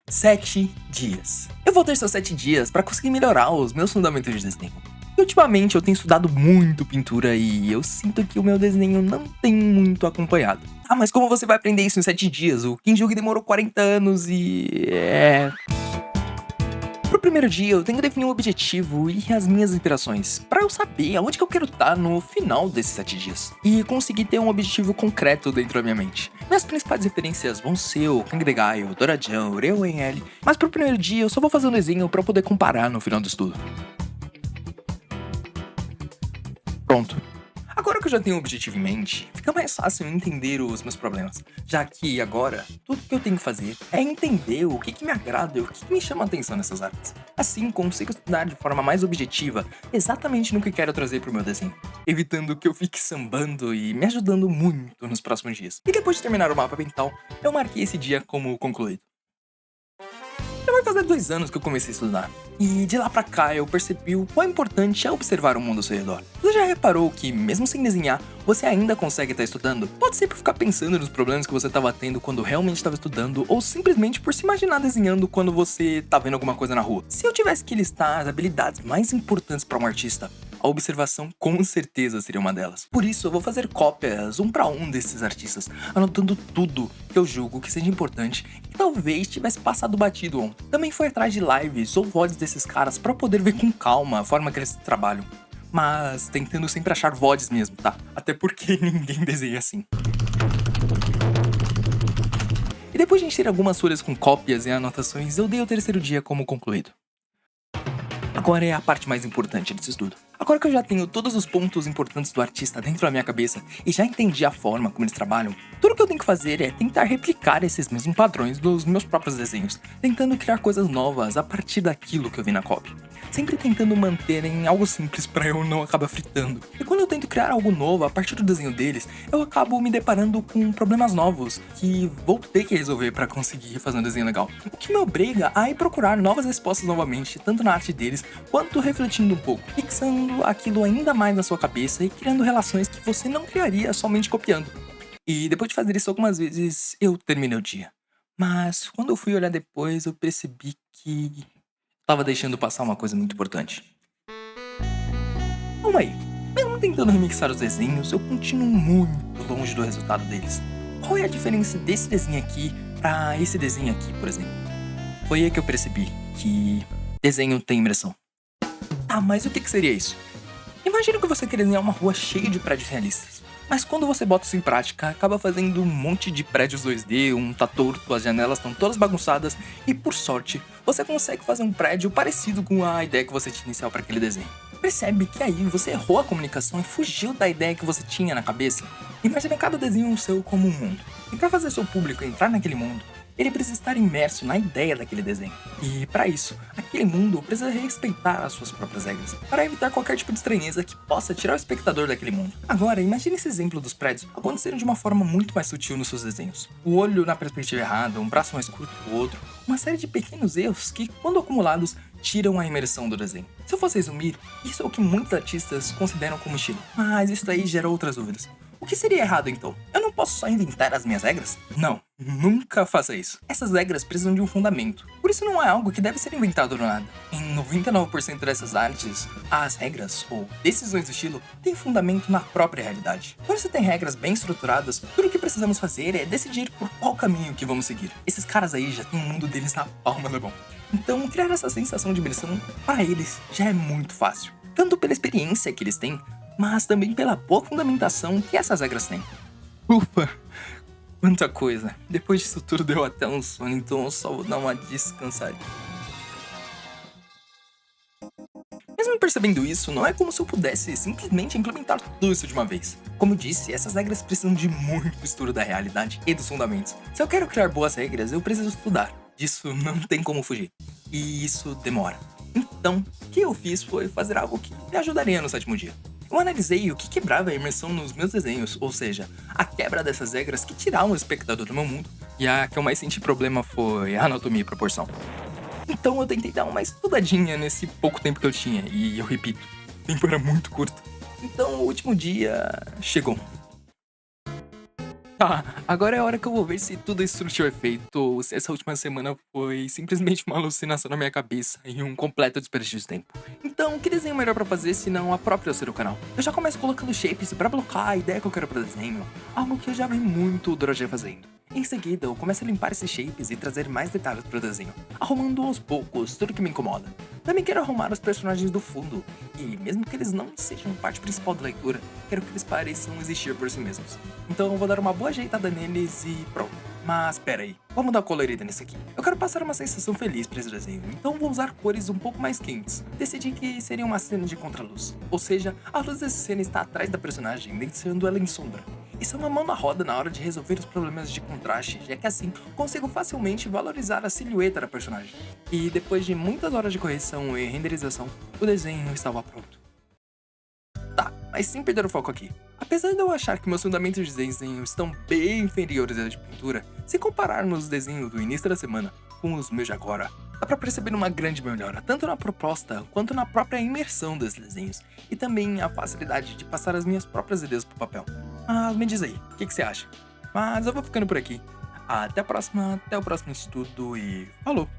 7 dias. Eu vou ter só 7 dias para conseguir melhorar os meus fundamentos de desenho. E ultimamente eu tenho estudado muito pintura e eu sinto que o meu desenho não tem muito acompanhado. Ah, mas como você vai aprender isso em 7 dias? O Kim Jong demorou 40 anos e... Pro primeiro dia eu tenho que definir um objetivo e as minhas inspirações, para eu saber aonde que eu quero estar no final desses 7 dias. E conseguir ter um objetivo concreto dentro da minha mente. Minhas principais referências vão ser o Kangregai, o Dorajan, o Reo Enel, mas pro primeiro dia eu só vou fazer um desenho para poder comparar no final do estudo. Pronto. Agora que eu já tenho um objetivo em mente, fica mais fácil entender os meus problemas, já que agora tudo que eu tenho que fazer é entender o que me agrada e o que me chama a atenção nessas artes. Assim, consigo estudar de forma mais objetiva exatamente no que quero trazer pro meu desenho, evitando que eu fique sambando e me ajudando muito nos próximos dias. E depois de terminar o mapa mental, eu marquei esse dia como concluído. Já vai fazer 2 anos que eu comecei a estudar, e de lá pra cá eu percebi o quão importante é observar o mundo ao seu redor. Você já reparou que, mesmo sem desenhar, você ainda consegue estar estudando? Pode ser por ficar pensando nos problemas que você estava tendo quando realmente estava estudando, ou simplesmente por se imaginar desenhando quando você tá vendo alguma coisa na rua. Se eu tivesse que listar as habilidades mais importantes para um artista, a observação com certeza seria uma delas. Por isso, eu vou fazer cópias um para um desses artistas, anotando tudo que eu julgo que seja importante e que talvez tivesse passado batido ontem. Também fui atrás de lives ou VODs desses caras para poder ver com calma a forma que eles trabalham. Mas tentando sempre achar VODs mesmo, tá? Até porque ninguém desenha assim. E depois de encher algumas folhas com cópias e anotações, eu dei o terceiro dia como concluído. Agora é a parte mais importante desse estudo. Agora que eu já tenho todos os pontos importantes do artista dentro da minha cabeça e já entendi a forma como eles trabalham, tudo que eu tenho que fazer é tentar replicar esses mesmos padrões dos meus próprios desenhos, tentando criar coisas novas a partir daquilo que eu vi na cópia. Sempre tentando manter em algo simples para eu não acabar fritando. E quando eu tento criar algo novo a partir do desenho deles, eu acabo me deparando com problemas novos que vou ter que resolver para conseguir fazer um desenho legal. O que me obriga a ir procurar novas respostas novamente, tanto na arte deles, quanto refletindo um pouco, fixando aquilo ainda mais na sua cabeça e criando relações que você não criaria somente copiando. E depois de fazer isso algumas vezes, eu terminei o dia. Mas quando eu fui olhar depois, eu percebi que tava deixando passar uma coisa muito importante. Calma aí, mesmo tentando remixar os desenhos, eu continuo muito longe do resultado deles. Qual é a diferença desse desenho aqui pra esse desenho aqui, por exemplo? Foi aí que eu percebi que desenho tem imersão. Ah, mas o que seria isso? Imagina que você quer desenhar uma rua cheia de prédios realistas. Mas quando você bota isso em prática, acaba fazendo um monte de prédios 2D, um tá torto, as janelas estão todas bagunçadas e, por sorte, você consegue fazer um prédio parecido com a ideia que você tinha inicial para aquele desenho. Percebe que aí você errou a comunicação e fugiu da ideia que você tinha na cabeça? Imagina cada desenho seu como um mundo. E para fazer seu público entrar naquele mundo, ele precisa estar imerso na ideia daquele desenho. E para isso, aquele mundo precisa respeitar as suas próprias regras, para evitar qualquer tipo de estranheza que possa tirar o espectador daquele mundo. Agora, imagine esse exemplo dos prédios acontecendo de uma forma muito mais sutil nos seus desenhos. O olho na perspectiva errada, um braço mais curto que o outro, uma série de pequenos erros que, quando acumulados, tiram a imersão do desenho. Se eu fosse resumir, isso é o que muitos artistas consideram como estilo. Mas isso aí gera outras dúvidas. O que seria errado então? Eu não posso só inventar as minhas regras? Não, nunca faça isso. Essas regras precisam de um fundamento. Por isso não é algo que deve ser inventado do nada. Em 99% dessas artes, as regras, ou decisões do estilo, têm fundamento na própria realidade. Quando você tem regras bem estruturadas, tudo o que precisamos fazer é decidir por qual caminho que vamos seguir. Esses caras aí já têm o mundo deles na palma da mão. Então, criar essa sensação de imersão, para eles, já é muito fácil. Tanto pela experiência que eles têm, mas também pela boa fundamentação que essas regras têm. Ufa, quanta coisa. Depois disso tudo deu até um sono, então eu só vou dar uma descansadinha. Mesmo percebendo isso, não é como se eu pudesse simplesmente implementar tudo isso de uma vez. Como eu disse, essas regras precisam de muito estudo da realidade e dos fundamentos. Se eu quero criar boas regras, eu preciso estudar. Disso não tem como fugir. E isso demora. Então, o que eu fiz foi fazer algo que me ajudaria no 7º dia. Eu analisei o que quebrava a imersão nos meus desenhos, ou seja, a quebra dessas regras que tiravam o espectador do meu mundo, e a que eu mais senti problema foi a anatomia e proporção. Então eu tentei dar uma estudadinha nesse pouco tempo que eu tinha, e eu repito, o tempo era muito curto. Então o último dia chegou. Tá, agora é a hora que eu vou ver se tudo isso surtiu efeito ou se essa última semana foi simplesmente uma alucinação na minha cabeça e um completo desperdício de tempo. Então, que desenho melhor pra fazer se não a própria do canal? Eu já começo colocando shapes pra blocar a ideia que eu quero pro desenho, algo que eu já vi muito o Droger fazendo. Em seguida, eu começo a limpar esses shapes e trazer mais detalhes pro desenho, arrumando aos poucos tudo que me incomoda. Também quero arrumar os personagens do fundo, e mesmo que eles não sejam parte principal da leitura, quero que eles pareçam existir por si mesmos. Então eu vou dar uma boa ajeitada neles e pronto. Mas pera aí, vamos dar uma colorida nesse aqui. Eu quero passar uma sensação feliz para esse desenho, então vou usar cores um pouco mais quentes. Decidi que seria uma cena de contraluz, ou seja, a luz dessa cena está atrás da personagem, deixando ela em sombra. Isso é uma mão na roda na hora de resolver os problemas de contraste, já que assim consigo facilmente valorizar a silhueta da personagem. E depois de muitas horas de correção e renderização, o desenho estava pronto. Tá, mas sem perder o foco aqui. Apesar de eu achar que meus fundamentos de desenho estão bem inferiores aos de pintura, se compararmos os desenhos do início da semana com os meus de agora, dá pra perceber uma grande melhora, tanto na proposta quanto na própria imersão dos desenhos, e também a facilidade de passar as minhas próprias ideias pro papel. Mas me diz aí, o que você acha? Mas eu vou ficando por aqui. Até a próxima, até o próximo estudo e falou!